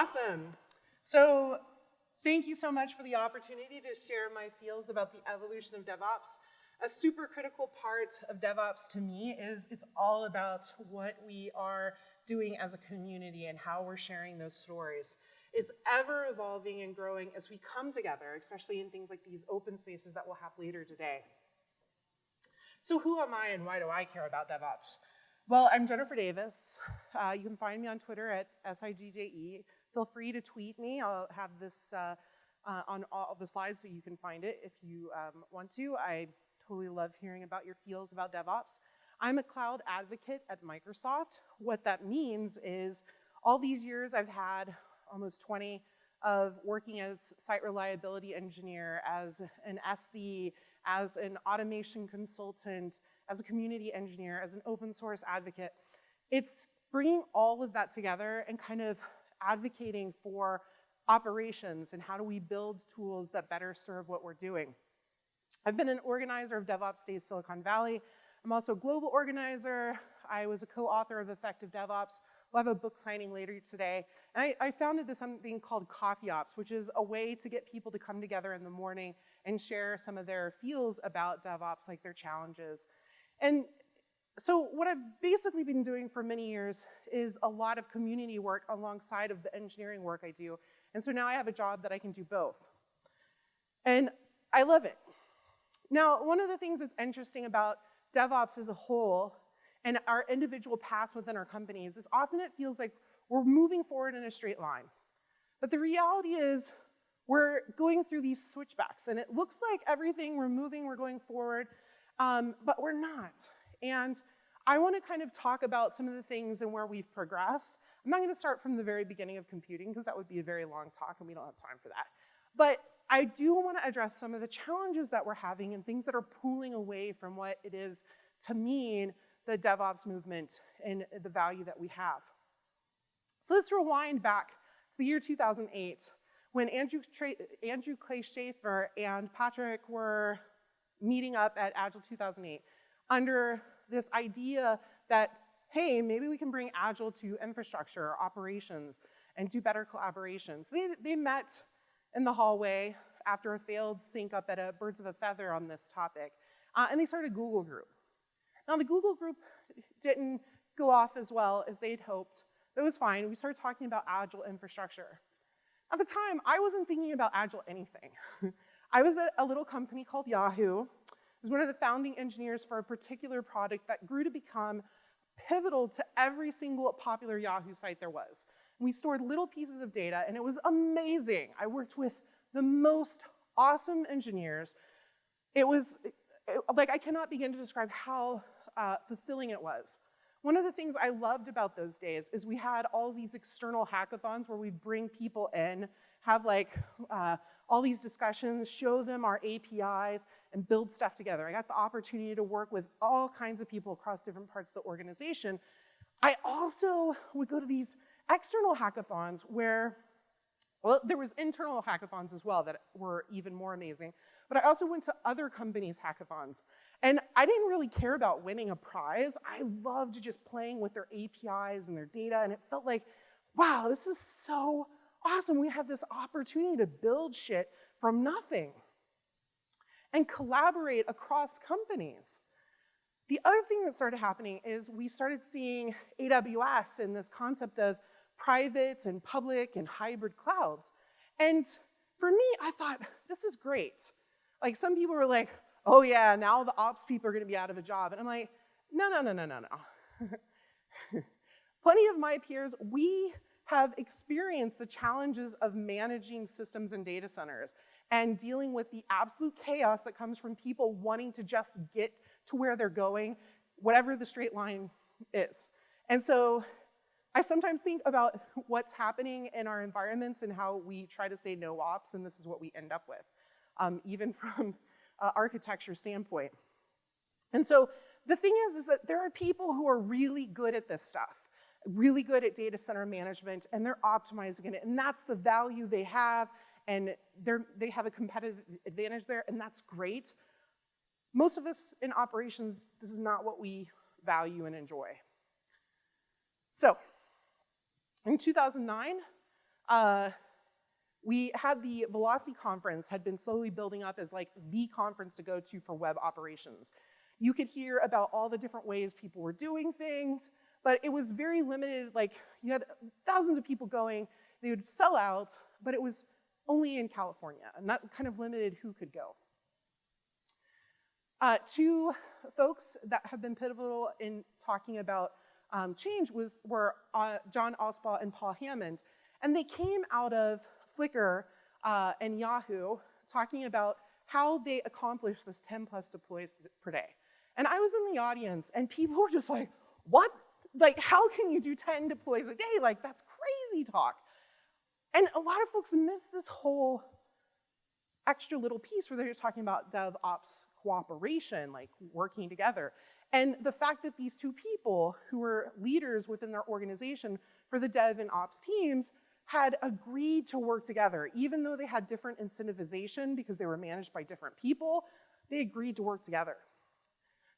Awesome. So thank you so much for the opportunity to share my feels about the evolution of DevOps. A super critical part of DevOps to me is it's all about what we are doing as a community and how we're sharing those stories. It's ever evolving and growing as we come together, especially in things like these open spaces that we'll have later today. So who am I and why do I care about DevOps? Well, I'm Jennifer Davis. You can find me on Twitter at SIGJE. Feel free to tweet me. I'll have this on all the slides so you can find it if you want to. I totally love hearing about your feels about DevOps. I'm a cloud advocate at Microsoft. What that means is all these years I've had, almost 20, of working as site reliability engineer, as an SC, as an automation consultant, as a community engineer, as an open source advocate. It's bringing all of that together and kind of advocating for operations and how do we build tools that better serve what we're doing. I've been an organizer of DevOps Days Silicon Valley. I'm also a global organizer. I was a co-author of Effective DevOps. We'll have a book signing later today. And I founded this something called Coffee Ops, which is a way to get people to come together in the morning and share some of their feels about DevOps, like their challenges. And so what I've basically been doing for many years is a lot of community work alongside of the engineering work I do. And so now I have a job that I can do both. And I love it. Now, one of the things that's interesting about DevOps as a whole and our individual paths within our companies is often it feels like we're moving forward in a straight line. But the reality is we're going through these switchbacks, and it looks like everything we're moving, we're going forward, but we're not. And I want to kind of talk about some of the things and where we've progressed. I'm not going to start from the very beginning of computing because that would be a very long talk and we don't have time for that. But I do want to address some of the challenges that we're having and things that are pulling away from what it is to mean the DevOps movement and the value that we have. So let's rewind back to the year 2008 when Andrew Clay Schaefer and Patrick were meeting up at Agile 2008 under this idea that, hey, maybe we can bring Agile to infrastructure or operations and do better collaboration. So they met in the hallway after a failed sync up at a Birds of a Feather on this topic, and they started a Google group. Now the Google group didn't go off as well as they'd hoped, but it was fine. We started talking about Agile infrastructure. At the time, I wasn't thinking about Agile anything. I was at a little company called Yahoo. I was one of the founding engineers for a particular product that grew to become pivotal to every single popular Yahoo site there was. We stored little pieces of data, and it was amazing. I worked with the most awesome engineers. It was, like, I cannot begin to describe how fulfilling it was. One of the things I loved about those days is we had all these external hackathons where we'd bring people in, have like all these discussions, show them our APIs, and build stuff together. I got the opportunity to work with all kinds of people across different parts of the organization. I also would go to these external hackathons where, well, there was internal hackathons as well that were even more amazing, but I also went to other companies' hackathons. And I didn't really care about winning a prize. I loved just playing with their APIs and their data, and it felt like, wow, this is so awesome. We have this opportunity to build shit from nothing and collaborate across companies. The other thing that started happening is we started seeing AWS and this concept of private and public and hybrid clouds. And for me, I thought, this is great. Like, some people were like, oh yeah, now the ops people are gonna be out of a job. And I'm like, no. Plenty of my peers, we have experienced the challenges of managing systems and data centers and dealing with the absolute chaos that comes from people wanting to just get to where they're going, whatever the straight line is. And so I sometimes think about what's happening in our environments and how we try to say no ops, and this is what we end up with, even from architecture standpoint. And so the thing is that there are people who are really good at this stuff, really good at data center management, and they're optimizing it, and that's the value they have, and they have a competitive advantage there, and that's great. Most of us in operations, this is not what we value and enjoy. So, in 2009, we had the Velocity conference had been slowly building up as like the conference to go to for web operations. You could hear about all the different ways people were doing things, but it was very limited. Like, you had thousands of people going, they would sell out, but it was only in California, and that kind of limited who could go. Two folks that have been pivotal in talking about change were John Osbaugh and Paul Hammond, and they came out of Flickr and Yahoo talking about how they accomplished this 10 plus deploys per day. And I was in the audience, and people were just like, what? Like, how can you do 10 deploys a day? Like, that's crazy talk. And a lot of folks miss this whole extra little piece where they're just talking about DevOps cooperation, like working together. And the fact that these two people who were leaders within their organization for the dev and ops teams had agreed to work together. Even though they had different incentivization because they were managed by different people, they agreed to work together.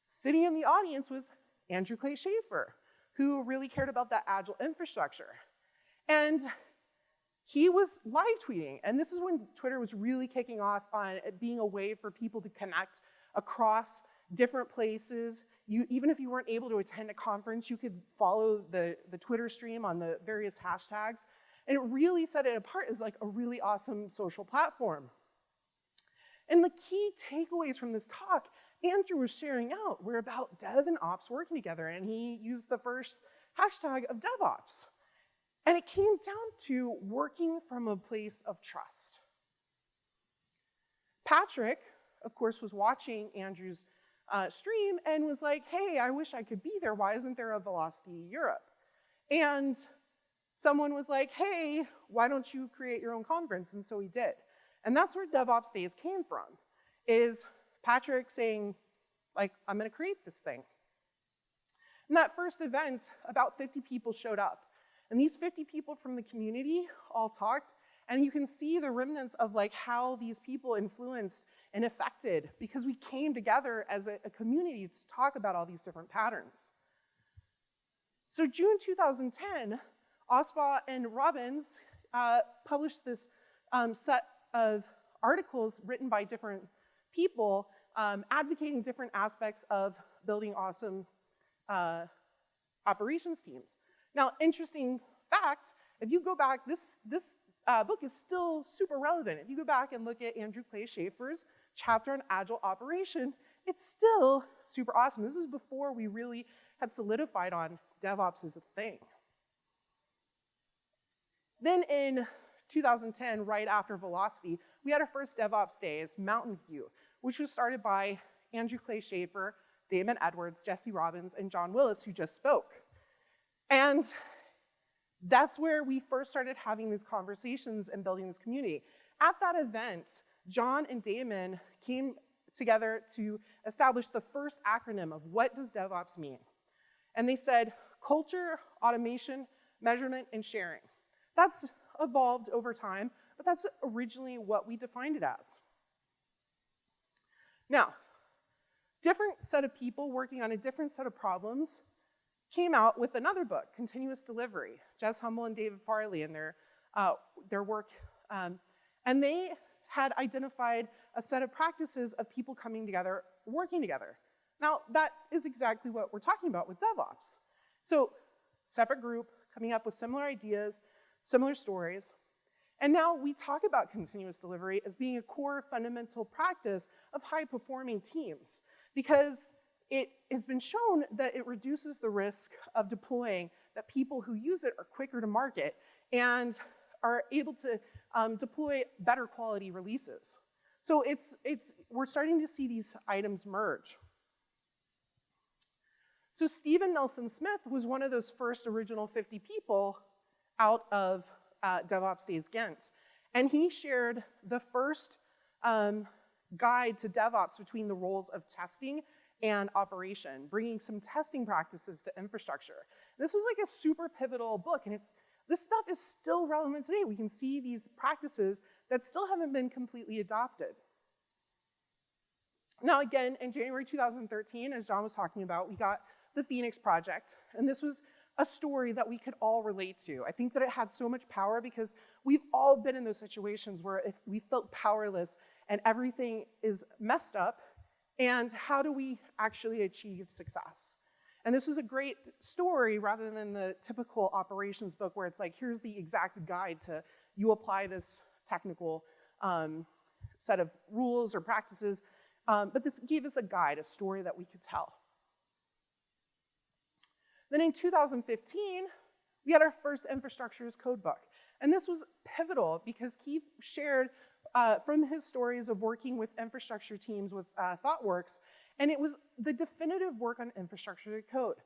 Sitting in the audience was Andrew Clay Schaefer, who really cared about that agile infrastructure. And he was live tweeting, and this is when Twitter was really kicking off on it being a way for people to connect across different places. Even if you weren't able to attend a conference, you could follow the Twitter stream on the various hashtags. And it really set it apart as like a really awesome social platform. And the key takeaways from this talk, Andrew was sharing out, were about dev and ops working together, and he used the first hashtag of DevOps. And it came down to working from a place of trust. Patrick, of course, was watching Andrew's stream and was like, hey, I wish I could be there. Why isn't there a Velocity Europe? And someone was like, hey, why don't you create your own conference? And so he did. And that's where DevOps Days came from, is Patrick saying, like, I'm gonna create this thing. In that first event, about 50 people showed up. And these 50 people from the community all talked, and you can see the remnants of like how these people influenced and affected, because we came together as a community to talk about all these different patterns. So June 2010, Osbaugh and Robbins published this set of articles written by different people advocating different aspects of building awesome operations teams. Now, interesting fact, if you go back, this book is still super relevant. If you go back and look at Andrew Clay Schaefer's chapter on Agile Operation, it's still super awesome. This is before we really had solidified on DevOps as a thing. Then in 2010, right after Velocity, we had our first DevOps Days, Mountain View, which was started by Andrew Clay Schaefer, Damon Edwards, Jesse Robbins, and John Willis, who just spoke. And that's where we first started having these conversations and building this community. At that event, John and Damon came together to establish the first acronym of what does DevOps mean. And they said culture, automation, measurement, and sharing. That's evolved over time, but that's originally what we defined it as. Now, different set of people working on a different set of problems came out with another book, Continuous Delivery, Jez Humble and David Farley and their work. And they had identified a set of practices of people coming together, working together. Now, that is exactly what we're talking about with DevOps. So, separate group, coming up with similar ideas, similar stories. And now we talk about continuous delivery as being a core fundamental practice of high-performing teams, because it has been shown that it reduces the risk of deploying, that people who use it are quicker to market and are able to deploy better quality releases. So we're starting to see these items merge. So Stephen Nelson Smith was one of those first original 50 people out of DevOps Days Ghent. And he shared the first guide to DevOps between the roles of testing and operation, bringing some testing practices to infrastructure. This was like a super pivotal book, and this stuff is still relevant today. We can see these practices that still haven't been completely adopted. Now again, in January 2013, as John was talking about, we got the Phoenix project, and this was a story that we could all relate to. I think that it had so much power because we've all been in those situations where if we felt powerless and everything is messed up, and how do we actually achieve success? And this was a great story rather than the typical operations book where it's like, here's the exact guide to you apply this technical set of rules or practices. But this gave us a guide, a story that we could tell. Then in 2015, we had our first infrastructure as code book. And this was pivotal because Keith shared from his stories of working with infrastructure teams with ThoughtWorks, and it was the definitive work on infrastructure as code.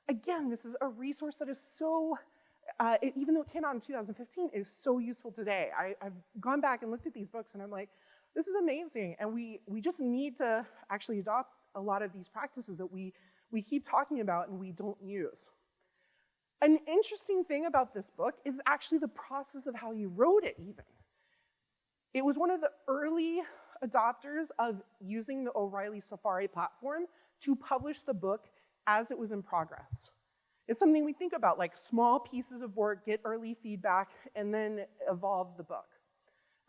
Again, this is a resource that is so, even though it came out in 2015, it is so useful today. I've gone back and looked at these books and I'm like, this is amazing. And we just need to actually adopt a lot of these practices that we keep talking about and we don't use. An interesting thing about this book is actually the process of how he wrote it even. It was one of the early adopters of using the O'Reilly Safari platform to publish the book as it was in progress. It's something we think about, like small pieces of work, get early feedback, and then evolve the book.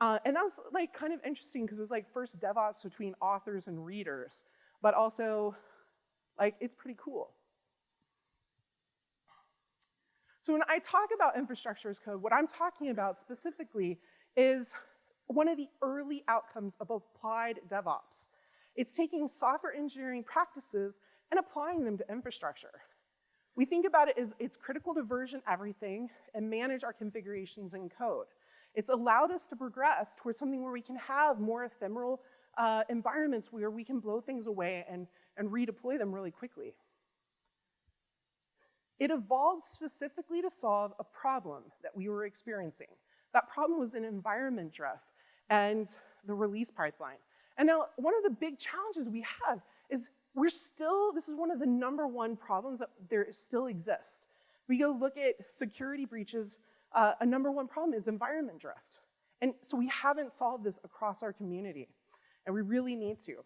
And that was like kind of interesting because it was like first DevOps between authors and readers, but also like it's pretty cool. So when I talk about infrastructure as code, what I'm talking about specifically is one of the early outcomes of applied DevOps. It's taking software engineering practices and applying them to infrastructure. We think about it as it's critical to version everything and manage our configurations in code. It's allowed us to progress towards something where we can have more ephemeral environments where we can blow things away and redeploy them really quickly. It evolved specifically to solve a problem that we were experiencing. That problem was an environment drift and the release pipeline. And now, one of the big challenges we have is this is one of the #1 problems that there still exists. We go look at security breaches, a #1 problem is environment drift. And so we haven't solved this across our community, and we really need to.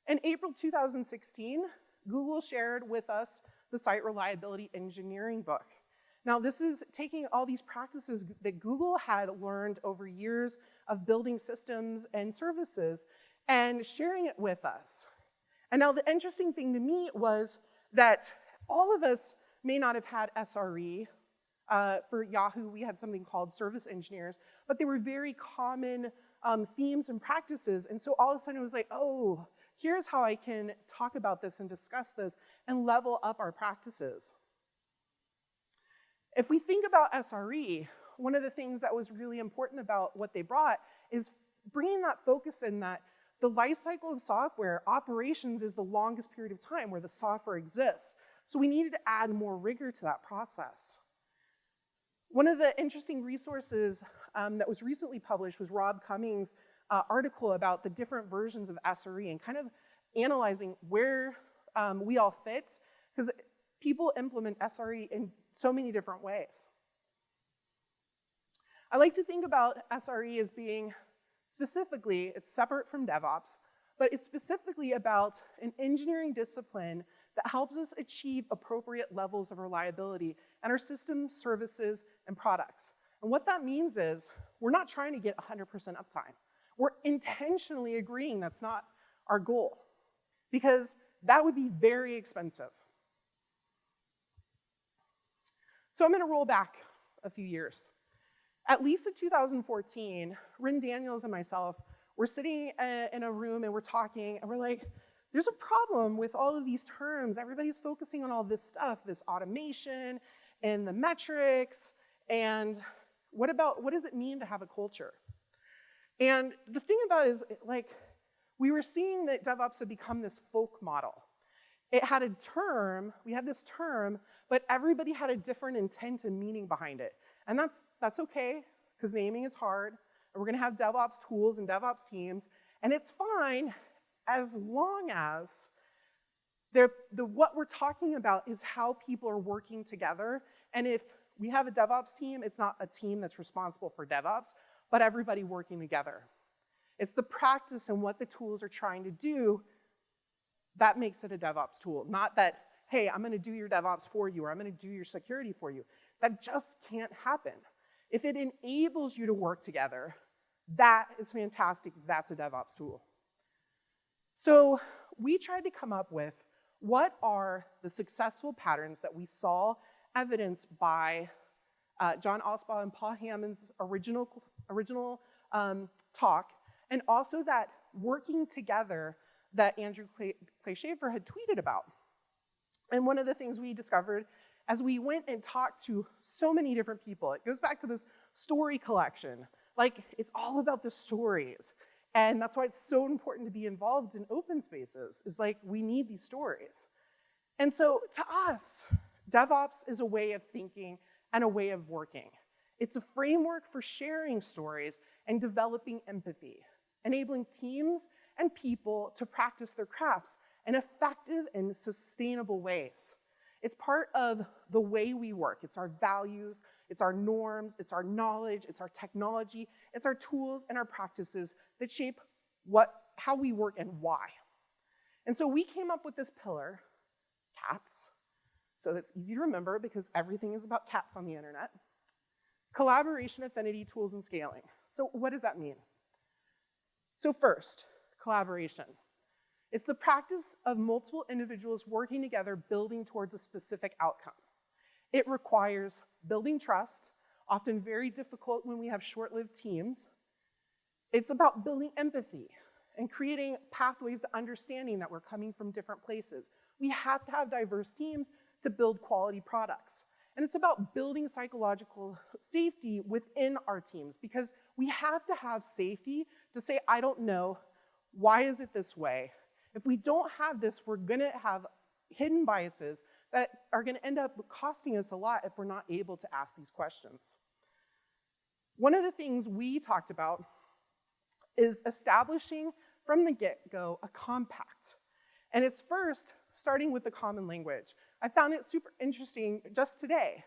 In April 2016, Google shared with us the Site Reliability Engineering book. Now, this is taking all these practices that Google had learned over years of building systems and services and sharing it with us. And now the interesting thing to me was that all of us may not have had SRE. For Yahoo, we had something called service engineers, but they were very common themes and practices. And so all of a sudden it was like, oh, here's how I can talk about this and discuss this and level up our practices. If we think about SRE, one of the things that was really important about what they brought is bringing that focus in that the life cycle of software, operations is the longest period of time where the software exists. So we needed to add more rigor to that process. One of the interesting resources that was recently published was Rob Cummings' article about the different versions of SRE and kind of analyzing where we all fit, because people implement SRE in so many different ways. I like to think about SRE as being specifically, it's separate from DevOps, but it's specifically about an engineering discipline that helps us achieve appropriate levels of reliability in our systems, services, and products. And what that means is we're not trying to get 100% uptime. We're intentionally agreeing that's not our goal, because that would be very expensive. So I'm going to roll back a few years. At least in 2014, Rin Daniels and myself were sitting in a room and we're talking and we're like, there's a problem with all of these terms. Everybody's focusing on all this stuff, this automation and the metrics, and what does it mean to have a culture? And the thing about it is, like, we were seeing that DevOps had become this folk model. It had a term, we had this term, but everybody had a different intent and meaning behind it. And that's okay, because naming is hard, and we're gonna have DevOps tools and DevOps teams, and it's fine as long as what we're talking about is how people are working together. And if we have a DevOps team, it's not a team that's responsible for DevOps, but everybody working together. It's the practice and what the tools are trying to do that makes it a DevOps tool. Not that, hey, I'm gonna do your DevOps for you, or I'm gonna do your security for you. That just can't happen. If it enables you to work together, that is fantastic. That's a DevOps tool. So we tried to come up with what are the successful patterns that we saw evidenced by John Osbaugh and Paul Hammond's original talk, and also that working together that Andrew Clay Schaefer had tweeted about. And one of the things we discovered as we went and talked to so many different people, it goes back to this story collection. Like, it's all about the stories. And that's why it's so important to be involved in open spaces, is like, we need these stories. And so to us, DevOps is a way of thinking and a way of working. It's a framework for sharing stories and developing empathy, enabling teams and people to practice their crafts in effective and sustainable ways. It's part of the way we work. It's our values, it's our norms, it's our knowledge, it's our technology, it's our tools and our practices that shape how we work and why. And so we came up with this pillar, cats, so that's easy to remember because everything is about cats on the internet. Collaboration, affinity, tools, and scaling. So what does that mean? So first, collaboration. It's the practice of multiple individuals working together, building towards a specific outcome. It requires building trust, often very difficult when we have short-lived teams. It's about building empathy and creating pathways to understanding that we're coming from different places. We have to have diverse teams to build quality products. And it's about building psychological safety within our teams, because we have to have safety to say, I don't know, why is it this way? If we don't have this, we're gonna have hidden biases that are gonna end up costing us a lot if we're not able to ask these questions. One of the things we talked about is establishing from the get-go a compact. And it's first starting with the common language. I found it super interesting just today.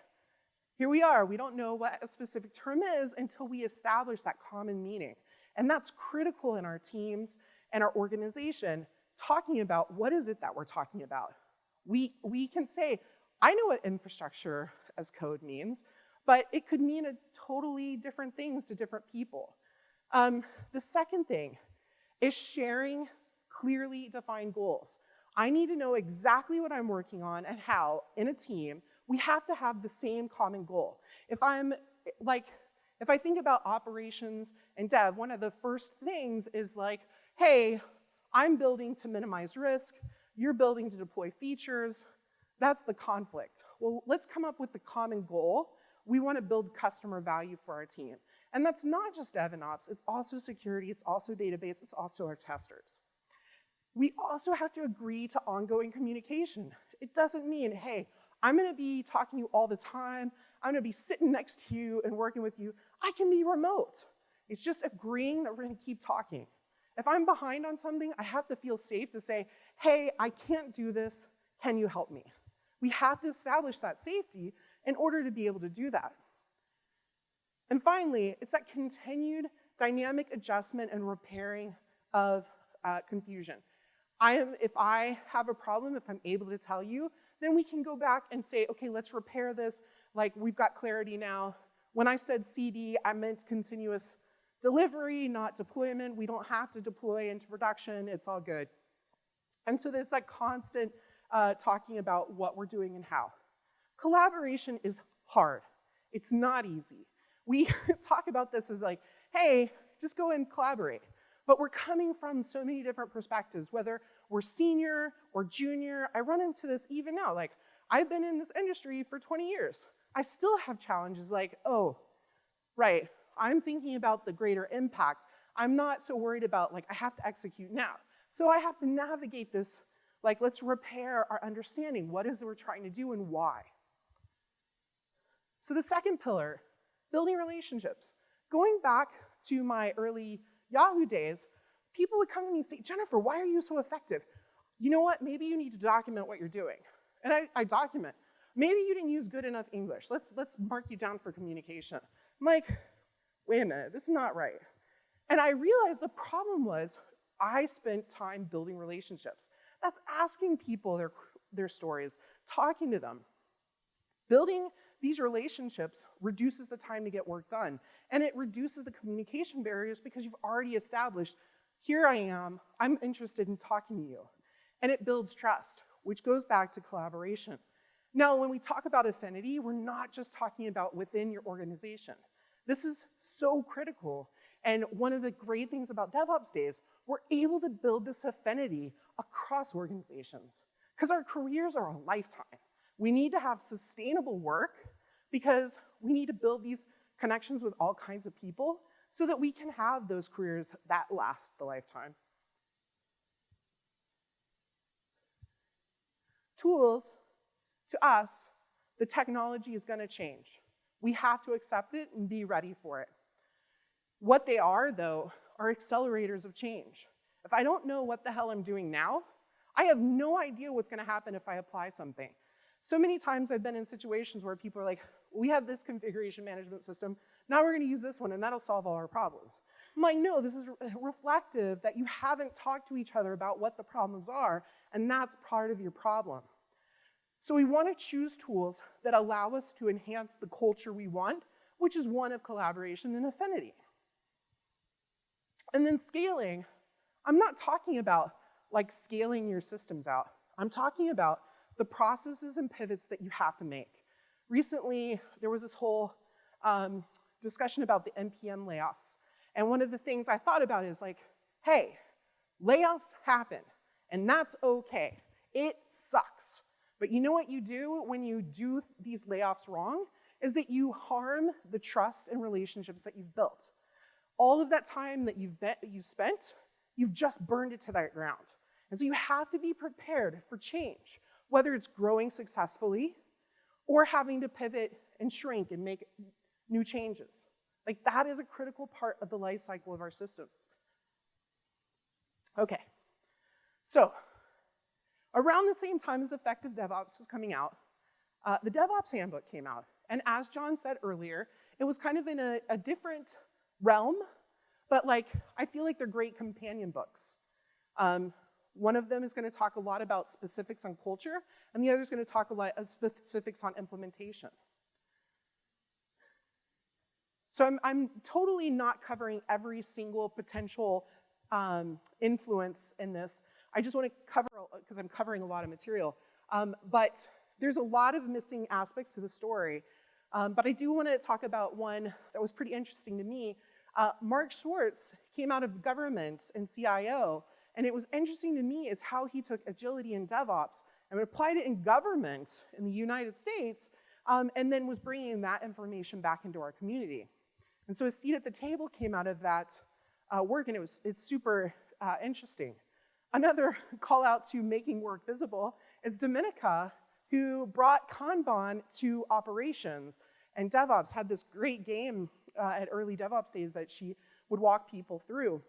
Here we are, we don't know what a specific term is until we establish that common meaning. And that's critical in our teams and our organization, talking about what is it that we're talking about. We can say, I know what infrastructure as code means, but it could mean a totally different things to different people. The second thing is sharing clearly defined goals. I need to know exactly what I'm working on and how in a team. We have to have the same common goal. If I think about operations and dev, one of the first things is like, hey, I'm building to minimize risk, you're building to deploy features. That's the conflict. Well, let's come up with the common goal. We want to build customer value for our team. And that's not just dev and ops, it's also security, it's also database, it's also our testers. We also have to agree to ongoing communication. It doesn't mean, hey, I'm gonna be talking to you all the time, I'm gonna be sitting next to you and working with you. I can be remote. It's just agreeing that we're gonna keep talking. If I'm behind on something, I have to feel safe to say, hey, I can't do this, can you help me? We have to establish that safety in order to be able to do that. And finally, it's that continued dynamic adjustment and repairing of confusion. If I have a problem, if I'm able to tell you, then we can go back and say, okay, let's repair this. Like, we've got clarity now. When I said CD, I meant continuous delivery, not deployment. We don't have to deploy into production. It's all good. And so there's that constant talking about what we're doing and how. Collaboration is hard. It's not easy. We talk about this as like, hey, just go and collaborate. But we're coming from so many different perspectives, whether we're senior or junior. I run into this even now. Like, I've been in this industry for 20 years. I still have challenges like, oh, right, I'm thinking about the greater impact. I'm not so worried about, like, I have to execute now. So I have to navigate this, like, let's repair our understanding. What is it we're trying to do and why? So the second pillar, building relationships. Going back to my early Yahoo days, people would come to me and say, Jennifer, why are you so effective? You know what? Maybe you need to document what you're doing. And I document. Maybe you didn't use good enough English. Let's mark you down for communication. I'm like, wait a minute, this is not right. And I realized the problem was I spent time building relationships. That's asking people their stories, talking to them. Building these relationships reduces the time to get work done, and it reduces the communication barriers because you've already established, here I am, I'm interested in talking to you. And it builds trust, which goes back to collaboration. Now, when we talk about affinity, we're not just talking about within your organization. This is so critical. And one of the great things about DevOps Days, we're able to build this affinity across organizations because our careers are a lifetime. We need to have sustainable work because we need to build these connections with all kinds of people so that we can have those careers that last the lifetime. Tools, to us, the technology is going to change. We have to accept it and be ready for it. What they are, though, are accelerators of change. If I don't know what the hell I'm doing now, I have no idea what's going to happen if I apply something. So many times I've been in situations where people are like, we have this configuration management system, now we're going to use this one and that'll solve all our problems. I'm like, no, this is reflective that you haven't talked to each other about what the problems are, and that's part of your problem. So we want to choose tools that allow us to enhance the culture we want, which is one of collaboration and affinity. And then scaling, I'm not talking about like scaling your systems out. I'm talking about the processes and pivots that you have to make. Recently, there was this whole discussion about the NPM layoffs. And one of the things I thought about is like, hey, layoffs happen, and that's okay. It sucks. But you know what you do when you do these layoffs wrong? Is that you harm the trust and relationships that you've built. All of that time that you've spent, you've just burned it to that ground. And so you have to be prepared for change, whether it's growing successfully or having to pivot and shrink and make new changes. Like, that is a critical part of the life cycle of our systems. Okay, so around the same time as Effective DevOps was coming out, the DevOps Handbook came out. And as John said earlier, it was kind of in a different realm, but like, I feel like they're great companion books. One of them is going to talk a lot about specifics on culture, and the other is going to talk a lot of specifics on implementation. So I'm totally not covering every single potential influence in this. I just want to cover, because I'm covering a lot of material, but there's a lot of missing aspects to the story. But I do want to talk about one that was pretty interesting to me. Mark Schwartz came out of government and CIO, and it was interesting to me is how he took agility in DevOps and applied it in government in the United States, and then was bringing that information back into our community. And so a seat at the table came out of that work, and it's super interesting. Another call out to making work visible is Dominica, who brought Kanban to operations. And DevOps had this great game at early DevOps days that she would walk people through.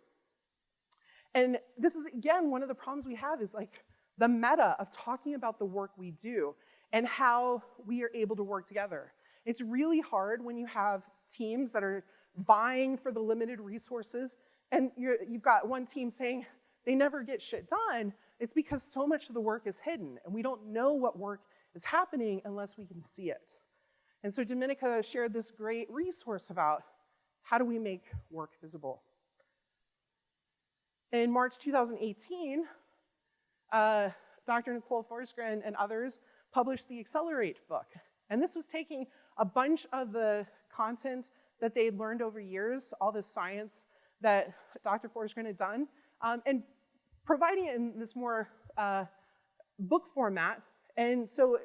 And this is, again, one of the problems we have is like the meta of talking about the work we do and how we are able to work together. It's really hard when you have teams that are vying for the limited resources, and you've got one team saying they never get shit done. It's because so much of the work is hidden, and we don't know what work is happening unless we can see it. And so Dominica shared this great resource about how do we make work visible. In March 2018, Dr. Nicole Forsgren and others published the Accelerate book. And this was taking a bunch of the content that they had learned over years, all the science that Dr. Forsgren had done, and providing it in this more book format. And so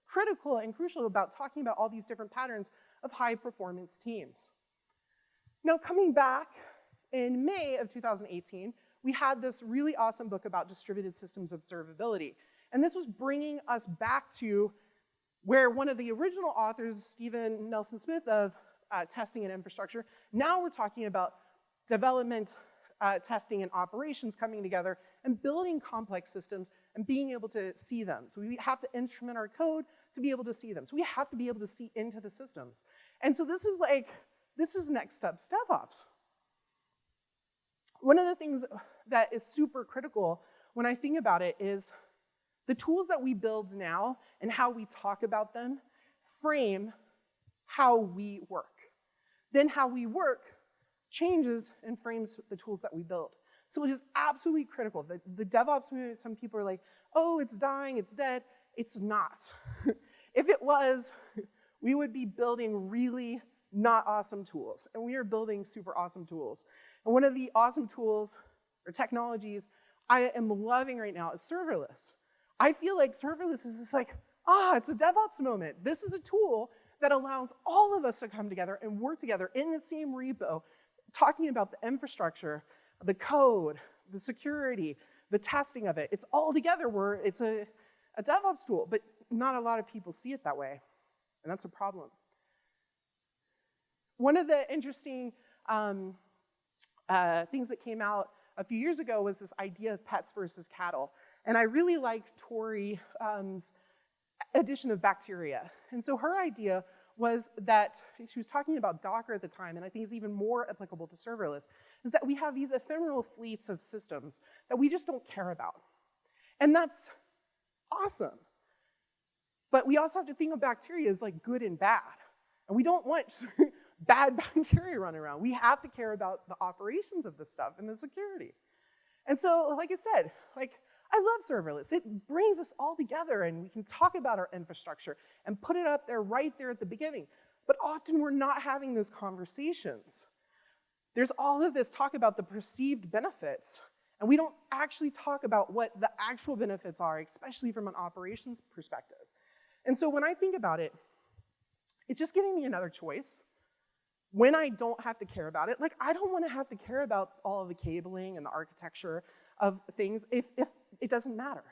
critical and crucial about talking about all these different patterns of high performance teams. Now, coming back in May of 2018, we had this really awesome book about distributed systems observability. And this was bringing us back to where one of the original authors, Stephen Nelson Smith of testing and infrastructure, now we're talking about development, testing, and operations coming together and building complex systems and being able to see them. So we have to instrument our code to be able to see them. So we have to be able to see into the systems. And so this is next steps DevOps. One of the things that is super critical when I think about it is the tools that we build now and how we talk about them frame how we work. Then how we work changes and frames the tools that we build. So it is absolutely critical. The DevOps movement, some people are like, oh, it's dying, it's dead. It's not. If it was, we would be building really not awesome tools. And we are building super awesome tools. And one of the awesome tools or technologies I am loving right now is serverless. I feel like serverless is just like, it's a DevOps moment. This is a tool that allows all of us to come together and work together in the same repo, talking about the infrastructure, the code, the security, the testing of it. It's all together where it's a DevOps tool, but not a lot of people see it that way, and that's a problem. One of the interesting things that came out a few years ago was this idea of pets versus cattle, and I really liked Tori's addition of bacteria. And so her idea was that, she was talking about Docker at the time, and I think it's even more applicable to serverless, is that we have these ephemeral fleets of systems that we just don't care about. And that's awesome. But we also have to think of bacteria as like good and bad. And we don't want bad bacteria running around. We have to care about the operations of this stuff and the security. And so, like I said, I love serverless. It brings us all together and we can talk about our infrastructure and put it up there right there at the beginning. But often we're not having those conversations. There's all of this talk about the perceived benefits, and we don't actually talk about what the actual benefits are, especially from an operations perspective. And so when I think about it, it's just giving me another choice. When I don't have to care about it, like I don't want to have to care about all of the cabling and the architecture of things if it doesn't matter.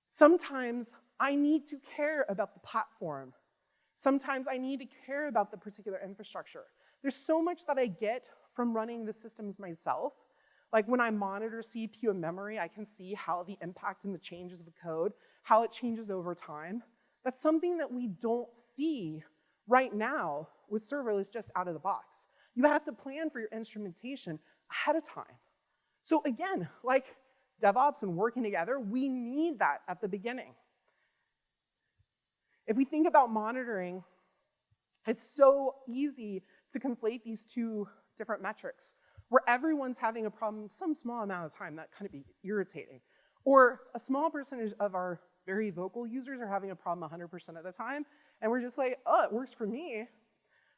Sometimes I need to care about the platform. Sometimes I need to care about the particular infrastructure. There's so much that I get from running the systems myself. Like when I monitor CPU and memory, I can see how the impact and the changes of the code, how it changes over time. That's something that we don't see right now with serverless just out of the box. You have to plan for your instrumentation ahead of time. So again, like DevOps and working together, we need that at the beginning. If we think about monitoring, it's so easy to conflate these two different metrics, where everyone's having a problem some small amount of time. That kind of be irritating. Or a small percentage of our very vocal users are having a problem 100% of the time, and we're just like, oh, it works for me.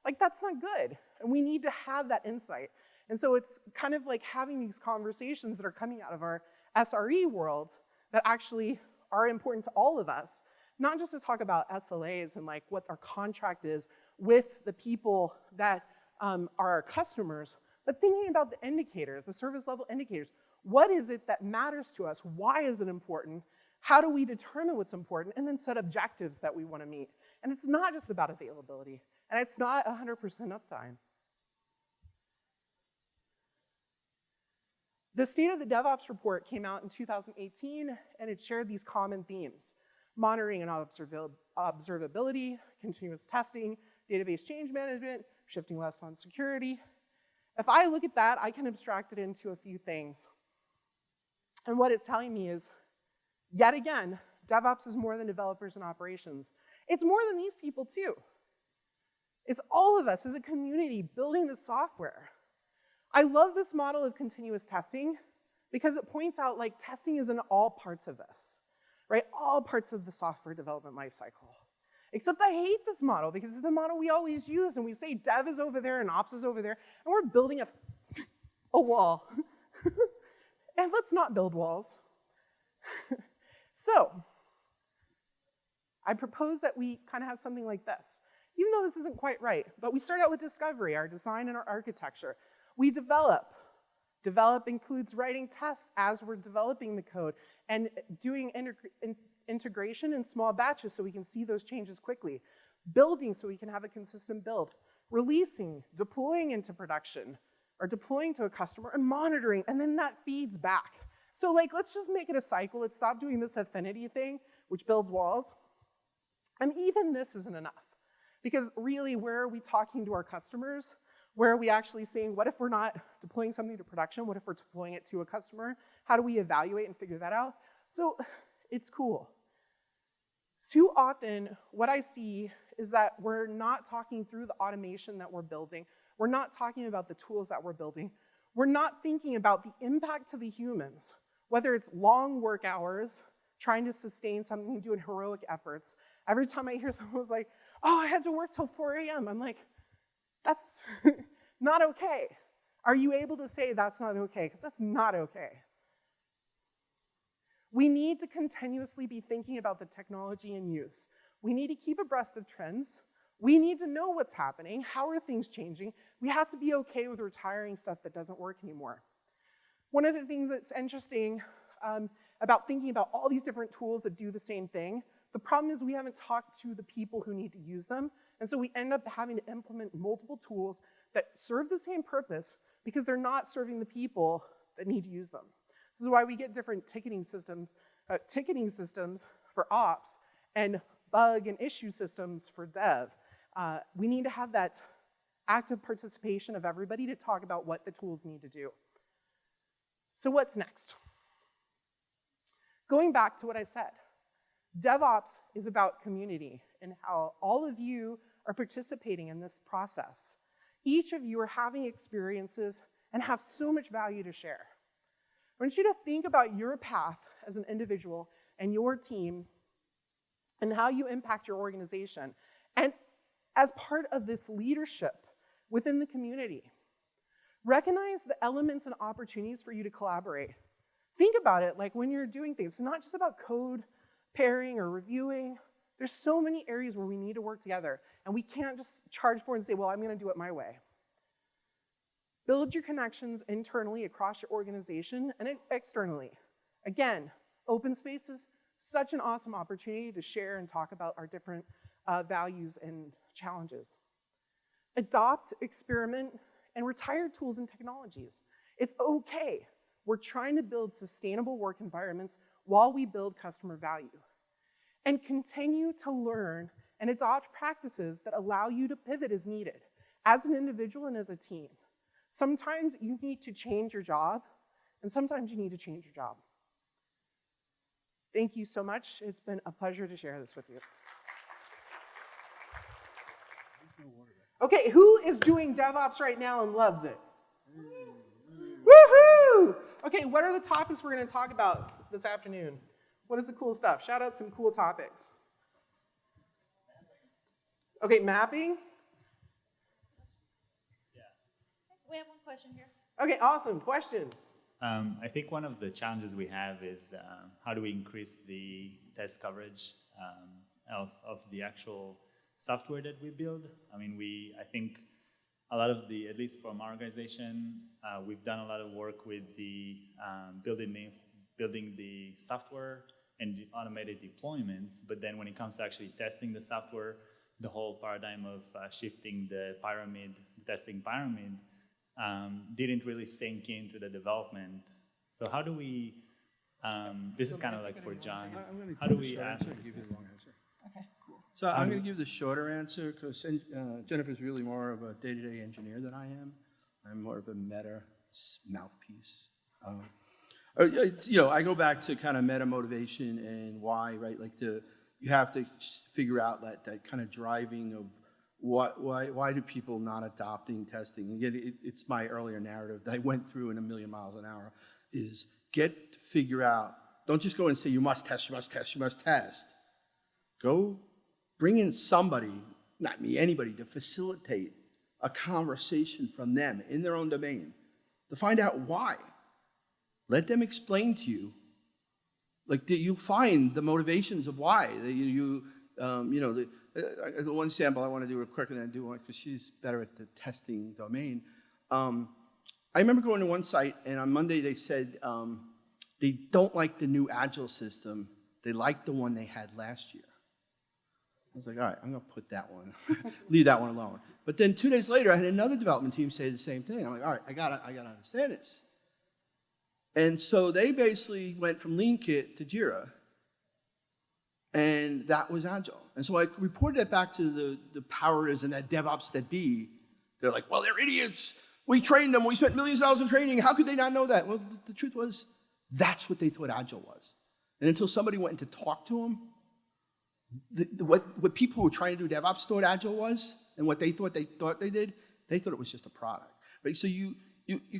Like, that's not good. And we need to have that insight. And so it's kind of like having these conversations that are coming out of our SRE world that actually are important to all of us, not just to talk about SLAs and like what our contract is with the people that are our customers, but thinking about the indicators, the service level indicators. What is it that matters to us? Why is it important? How do we determine what's important? And then set objectives that we want to meet. And it's not just about availability, and it's not 100% uptime. The State of the DevOps report came out in 2018, and it shared these common themes: monitoring and observability, continuous testing, database change management, shifting left on security. If I look at that, I can abstract it into a few things. And what it's telling me is, yet again, DevOps is more than developers and operations. It's more than these people too. It's all of us as a community building the software. I love this model of continuous testing because it points out like testing is in all parts of this, right? All parts of the software development lifecycle. Except I hate this model because it's the model we always use, and we say dev is over there and ops is over there, and we're building a wall. And let's not build walls. So I propose that we kind of have something like this. Even though this isn't quite right, but we start out with discovery, our design and our architecture. We develop. Develop includes writing tests as we're developing the code and doing integration in small batches so we can see those changes quickly. Building so we can have a consistent build. Releasing, deploying into production, or deploying to a customer and monitoring, and then that feeds back. So like, let's just make it a cycle. Let's stop doing this affinity thing, which builds walls. And even this isn't enough. Because really, where are we talking to our customers? Where are we actually saying, what if we're not deploying something to production? What if we're deploying it to a customer? How do we evaluate and figure that out? So it's cool. Too often, what I see is that we're not talking through the automation that we're building. We're not talking about the tools that we're building. We're not thinking about the impact to the humans, whether it's long work hours, trying to sustain something, doing heroic efforts. Every time I hear someone's like, oh, I had to work till 4 a.m., I'm like, that's not okay. Are you able to say that's not okay? Because that's not okay. We need to continuously be thinking about the technology in use. We need to keep abreast of trends. We need to know what's happening. How are things changing? We have to be okay with retiring stuff that doesn't work anymore. One of the things that's interesting about thinking about all these different tools that do the same thing, the problem is we haven't talked to the people who need to use them, and so we end up having to implement multiple tools that serve the same purpose because they're not serving the people that need to use them. This is why we get different ticketing systems for ops and bug and issue systems for dev. We need to have that active participation of everybody to talk about what the tools need to do. So what's next? Going back to what I said, DevOps is about community and how all of you are participating in this process. Each of you are having experiences and have so much value to share. I want you to think about your path as an individual and your team and how you impact your organization. And as part of this leadership within the community, recognize the elements and opportunities for you to collaborate. Think about it like when you're doing things. It's not just about code pairing or reviewing. There's so many areas where we need to work together, and we can't just charge forward and say, well, I'm going to do it my way. Build your connections internally across your organization and externally. Again, open space is such an awesome opportunity to share and talk about our different values and challenges. Adopt, experiment, and retire tools and technologies. It's okay. We're trying to build sustainable work environments while we build customer value. And continue to learn and adopt practices that allow you to pivot as needed, as an individual and as a team. Sometimes you need to change your job, and sometimes you need to change your job. Thank you so much. It's been a pleasure to share this with you. Okay, who is doing DevOps right now and loves it? Woohoo! Okay, what are the topics we're going to talk about this afternoon? What is the cool stuff? Shout out some cool topics. Okay, mapping. Yeah. We have one question here. Okay, awesome. Question. I think one of the challenges we have is how do we increase the test coverage of the actual software that we build. I mean, I think a lot of the, at least from our organization, we've done a lot of work with the building the software and the automated deployments, but then when it comes to actually testing the software, the whole paradigm of shifting the pyramid, testing pyramid, didn't really sink into the development. So how do we, this is kind of like for John, how do we ask? Give you the long answer. Okay, cool. So I'm going to give the shorter answer because Jennifer's really more of a day-to-day engineer than I am. I'm more of a meta mouthpiece. I go back to kind of meta motivation and why, right? Like you have to figure out that kind of driving of why do people not adopting testing? Again, it's my earlier narrative that I went through in a million miles an hour, is get to figure out, don't just go and say you must test, you must test, you must test. Go bring in somebody, not me, anybody, to facilitate a conversation from them in their own domain to find out why. Let them explain to you, like that you find the motivations of why. The one sample I want to do real quick and then do one because she's better at the testing domain. I remember going to one site and on Monday they said they don't like the new Agile system. They like the one they had last year. I was like, all right, I'm going to put that one, leave that one alone. But then 2 days later, I had another development team say the same thing. I'm like, all right, I gotta understand this. And so they basically went from Lean Kit to Jira. And that was Agile. And so I reported that back to the powers and that DevOps that be, They're like, well, they're idiots. We trained them. We spent millions of dollars in training. How could they not know that? Well, the truth was, that's what they thought Agile was. And until somebody went in to talk to them, what people who were trying to do DevOps thought Agile was, and what they thought they did, they thought it was just a product. Right? So you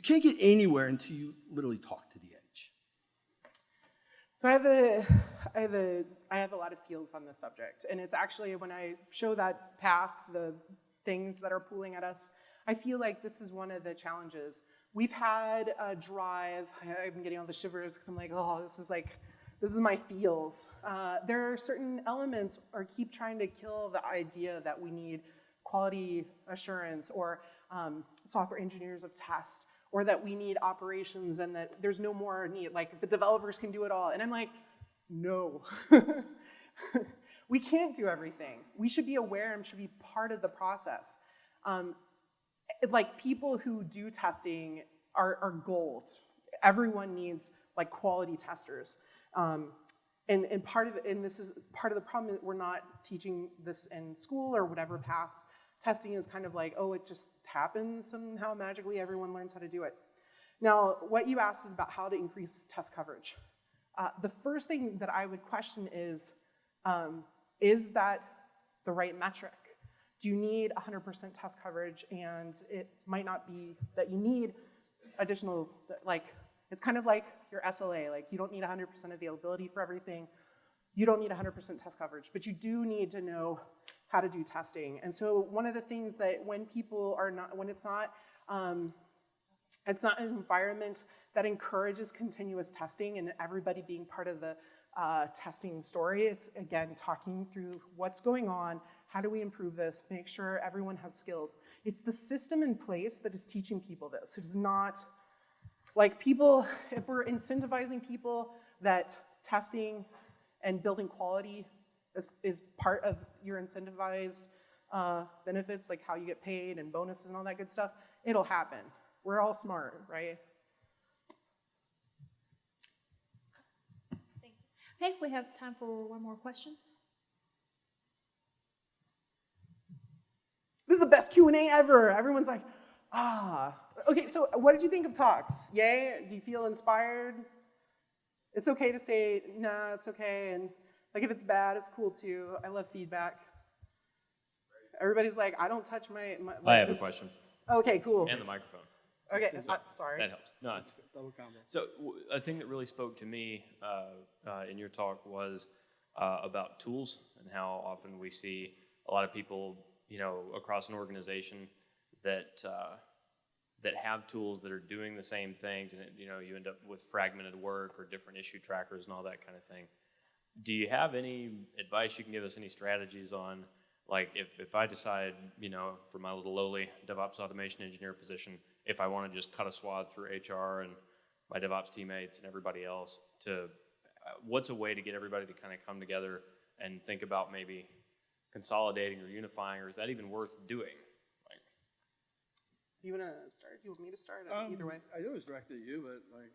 can't get anywhere until you literally talk to the edge. So I have a lot of feels on this subject, and it's actually when I show that path, the things that are pulling at us, I feel like this is one of the challenges. We've had a drive. I'm getting all the shivers because I'm like, oh, this is my feels. There are certain elements or keep trying to kill the idea that we need quality assurance or software engineers of test, or that we need operations and that there's no more need, like the developers can do it all. And I'm like, no. We can't do everything. We should be aware and should be part of the process. Like people who do testing are gold. Everyone needs like quality testers. And this is part of the problem that we're not teaching this in school or whatever paths. Testing is kind of like, oh, it just happens somehow magically, everyone learns how to do it. Now, what you asked is about how to increase test coverage. The first thing that I would question is that the right metric? Do you need 100% test coverage? And it might not be that you need additional, like, it's kind of like your SLA, like you don't need 100% availability for everything. You don't need 100% test coverage, but you do need to know how to do testing. And so one of the things that when people are not, when it's not an environment that encourages continuous testing and everybody being part of the testing story, it's again, talking through what's going on, how do we improve this, make sure everyone has skills. It's the system in place that is teaching people this. It is not, like people, if we're incentivizing people that testing and building quality is part of your incentivized benefits, like how you get paid and bonuses and all that good stuff, it'll happen. We're all smart, right? Thank you. Okay, we have time for one more question. This is the best Q&A ever. Everyone's like, ah. Okay, so what did you think of talks? Yay? Do you feel inspired? It's okay to say, nah, it's okay. And like if it's bad, it's cool too. I love feedback. Everybody's like, I don't touch my I have a question. Okay, cool. And the microphone. Okay, sorry. That helps. No, it's good. Double combo. So a thing that really spoke to me in your talk was about tools and how often we see a lot of people, you know, across an organization that that have tools that are doing the same things, and you know, you end up with fragmented work or different issue trackers and all that kind of thing. Do you have any advice you can give us, any strategies on, like, if I decide, you know, for my little lowly DevOps automation engineer position, if I want to just cut a swath through HR and my DevOps teammates and everybody else, to what's a way to get everybody to kind of come together and think about maybe consolidating or unifying, or is that even worth doing? Like, Do you want to start? Do you want me to start? Either way. I know it was directed at you, but like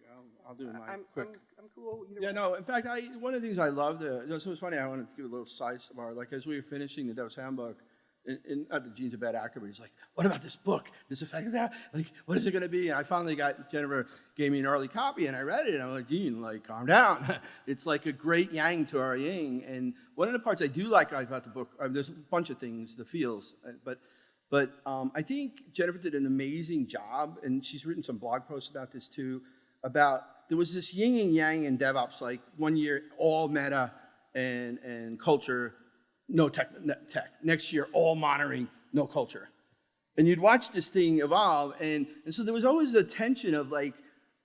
I'll do my I'm quick. I'm cool. Either Yeah, way. no. In fact, one of the things I loved. So it's funny. I wanted to give a little sidebar. Like as we were finishing the DevOps handbook, and Gene's a bad actor, but he's like, "What about this book? This effect that? Like, what is it going to be?" And I finally got Jennifer gave me an early copy, and I read it, and I'm like, "Gene, like, calm down." It's like a great yang to our yin. And one of the parts I do like about the book, there's a bunch of things, the feels, but I think Jennifer did an amazing job, and she's written some blog posts about this too. About there was this yin and yang in DevOps, like one year all meta and culture. No tech. Next year, all monitoring, no culture. And you'd watch this thing evolve, and so there was always a tension of like,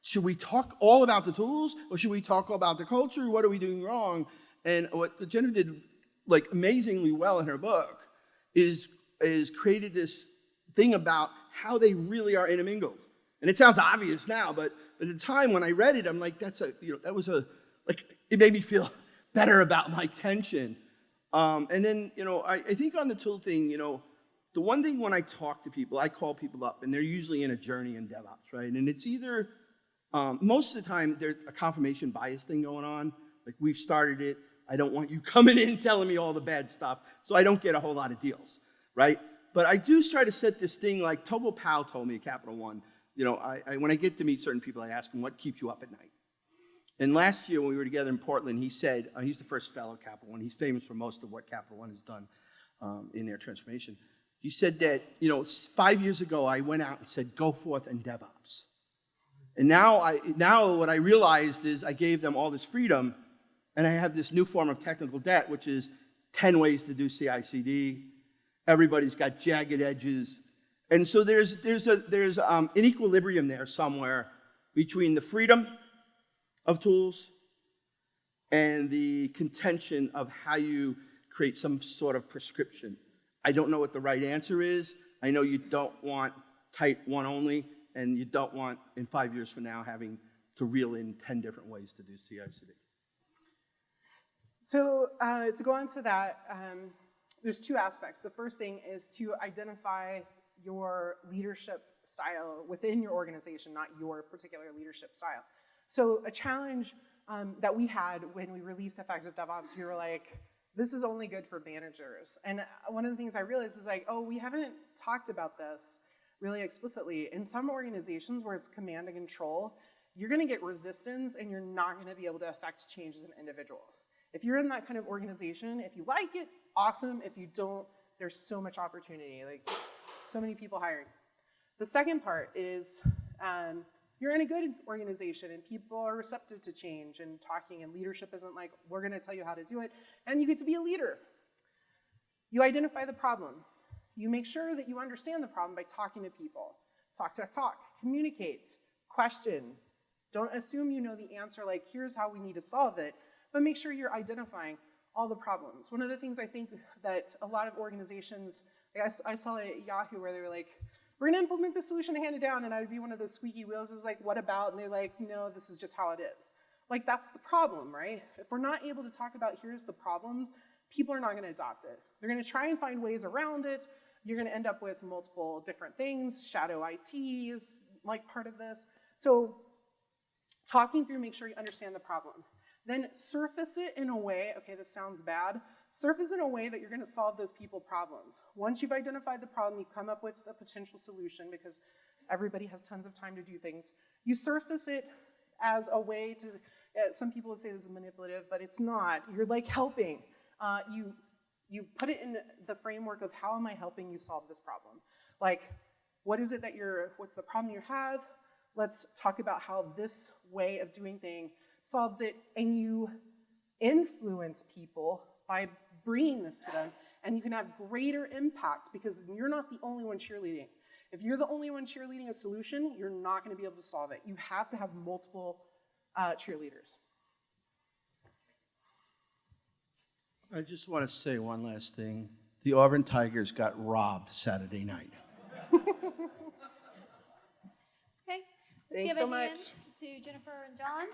should we talk all about the tools, or should we talk all about the culture? What are we doing wrong? And what Jennifer did like amazingly well in her book is created this thing about how they really are intermingled. And it sounds obvious now, but at the time when I read it, I'm like, it made me feel better about my tension. And then, I think on the tool thing, the one thing when I talk to people, I call people up, and they're usually in a journey in DevOps, right? And it's either, most of the time, there's a confirmation bias thing going on. Like, we've started it. I don't want you coming in and telling me all the bad stuff, so I don't get a whole lot of deals, right? But I do try to set this thing like Tobo Powell told me at Capital One. You know, when I get to meet certain people, I ask them, what keeps you up at night? And last year when we were together in Portland, he said, he's the first fellow at Capital One. He's famous for most of what Capital One has done in their transformation. He said that, you know, 5 years ago, I went out and said, go forth and DevOps. And now what I realized is I gave them all this freedom, and I have this new form of technical debt, which is 10 ways to do CI/CD. Everybody's got jagged edges. And so there's an equilibrium there somewhere between the freedom of tools and the contention of how you create some sort of prescription. I don't know what the right answer is. I know you don't want type 1 only, and you don't want, in 5 years from now, having to reel in 10 different ways to do CI/CD. So to go on to that, there's two aspects. The first thing is to identify your leadership style within your organization, not your particular leadership style. So a challenge that we had when we released Effective DevOps, we were like, this is only good for managers. And one of the things I realized is like, oh, we haven't talked about this really explicitly. In some organizations where it's command and control, you're gonna get resistance and you're not gonna be able to affect change as an individual. If you're in that kind of organization, if you like it, awesome. If you don't, there's so much opportunity, like so many people hiring. The second part is you're in a good organization and people are receptive to change and talking, and leadership isn't like, we're gonna tell you how to do it, and you get to be a leader. You identify the problem. You make sure that you understand the problem by talking to people. Talk, communicate, question. Don't assume you know the answer, like here's how we need to solve it, but make sure you're identifying all the problems. One of the things I think that a lot of organizations, like I saw at Yahoo where they were like, we're gonna implement this solution and hand it down, and I would be one of those squeaky wheels. It was like, what about? And they're like, no, this is just how it is. Like, that's the problem, right? If we're not able to talk about here's the problems, people are not gonna adopt it. They're gonna try and find ways around it. You're gonna end up with multiple different things. Shadow IT is like part of this. So talking through, make sure you understand the problem. Then surface it in a way, okay, this sounds bad, surface in a way that you're gonna solve those people problems. Once you've identified the problem, you come up with a potential solution because everybody has tons of time to do things. You surface it as a way to, some people would say this is manipulative, but it's not. You're like helping. You put it in the framework of how am I helping you solve this problem? Like, what is it that what's the problem you have? Let's talk about how this way of doing things solves it, and you influence people by bringing this to them, and you can have greater impacts because you're not the only one cheerleading. If you're the only one cheerleading a solution, you're not gonna be able to solve it. You have to have multiple cheerleaders. I just want to say one last thing. The Auburn Tigers got robbed Saturday night. Okay, let's Thanks give so a hand much. to Jennifer and John.